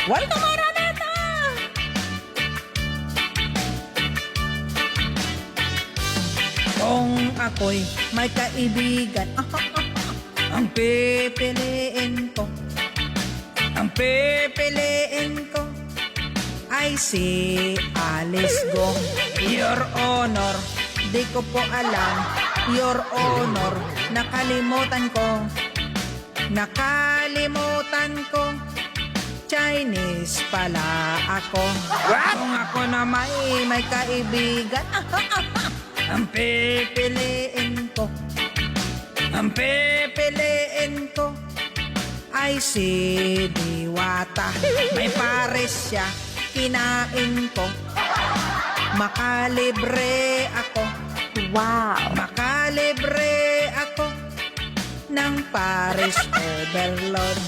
Welcome, Araneta! Kung ako'y may kaibigan, ang pipiliin ko, ay si Alice Gong. Your Honor, di ko po alam. Your Honor, nakalimutan ko. Chinese pala ako. Kung ako na may kaibigan, ang pipiliin ko ay si Diwata. May pares siya, kinain ko. Makalibre ako. Wow! Makalibre ako ng Paris Overload.